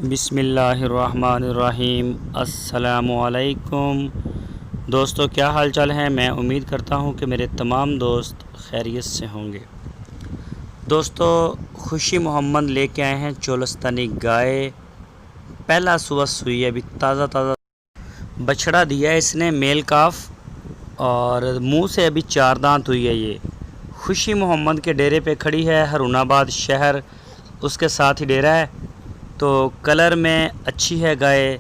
बिस्मिल्लाहिर्रहमानिर्रहीम। अस्सलामुअलैकुम दोस्तों, क्या हाल चाल है। मैं उम्मीद करता हूँ कि मेरे तमाम दोस्त खैरियत से होंगे। दोस्तों, खुशी मोहम्मद लेके आए हैं चोलस्तानी गाय। पहला सुबह सुई है, अभी ताज़ा ताज़ा बछड़ा दिया है इसने, मेल काफ, और मुंह से अभी 4 दांत हुई है। ये खुशी मोहम्मद के डेरे पे खड़ी है। हरुणाबाद शहर उसके साथ ही डेरा है। तो कलर में अच्छी है गाय,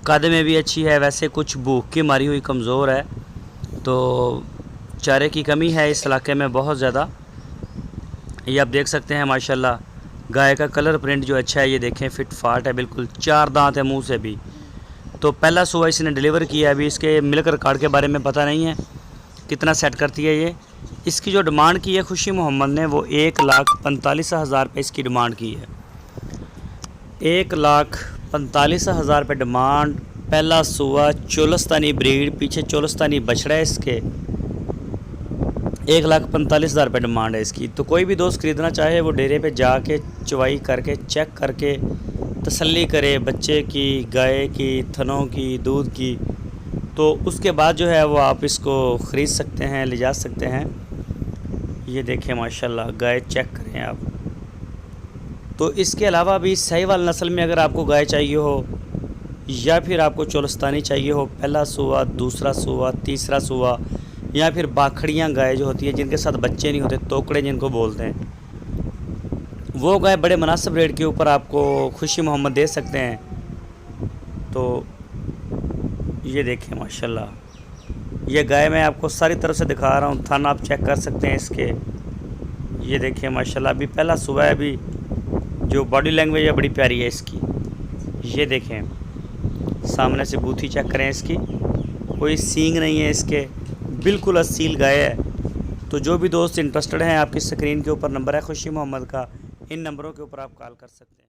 कद में भी अच्छी है। वैसे कुछ भूख की मारी हुई कमज़ोर है, तो चारे की कमी है इस इलाके में बहुत ज़्यादा। ये आप देख सकते हैं माशाल्लाह, गाय का कलर प्रिंट जो अच्छा है, ये देखें फिट फाट है बिल्कुल। 4 दांत है मुंह से भी। तो पहला सुबह इसने डिलीवर किया। अभी इसके मिल्क रिकॉर्ड के बारे में पता नहीं है कितना सेट करती है ये। इसकी जो डिमांड की है खुशी मोहम्मद ने, वो 1,45,000 रुपये इसकी डिमांड की है। 1,45,000 रुपये डिमांड। पहला सुबह चोलस्तानी ब्रीड, पीछे चोलस्तानी बछड़ा है इसके। 1,45,000 रुपये डिमांड है इसकी। तो कोई भी दोस्त ख़रीदना चाहे वो डेरे पे जाके चवाई करके चेक करके तसल्ली करे बच्चे की, गाय की, थनों की, दूध की। तो उसके बाद जो है वो आप इसको ख़रीद सकते हैं, ले जा सकते हैं। ये देखें माशाल्लाह, गाय चेक करें आप। तो इसके अलावा भी साहिवाल नस्ल में अगर आपको गाय चाहिए हो, या फिर आपको चोलस्तानी चाहिए हो, पहला सुआ, दूसरा सुआ, तीसरा सुआ, या फिर बाखड़ियाँ गाय जो होती है जिनके साथ बच्चे नहीं होते, तोकड़े जिनको बोलते हैं, वो गाय बड़े मुनासिब रेट के ऊपर आपको खुशी मोहम्मद दे सकते हैं। तो ये देखें माशाल्लाह, ये गाय मैं आपको सारी तरफ से दिखा रहा हूँ। थन आप चेक कर सकते हैं इसके। ये देखें माशाल्लाह, अभी पहला सुबह है। अभी जो बॉडी लैंग्वेज है बड़ी प्यारी है इसकी। ये देखें, सामने से बूथी चेक करें इसकी, कोई सींग नहीं है इसके, बिल्कुल असील गाय है। तो जो भी दोस्त इंटरेस्टेड हैं, आपकी स्क्रीन के ऊपर नंबर है खुशी मोहम्मद का, इन नंबरों के ऊपर आप कॉल कर सकते हैं।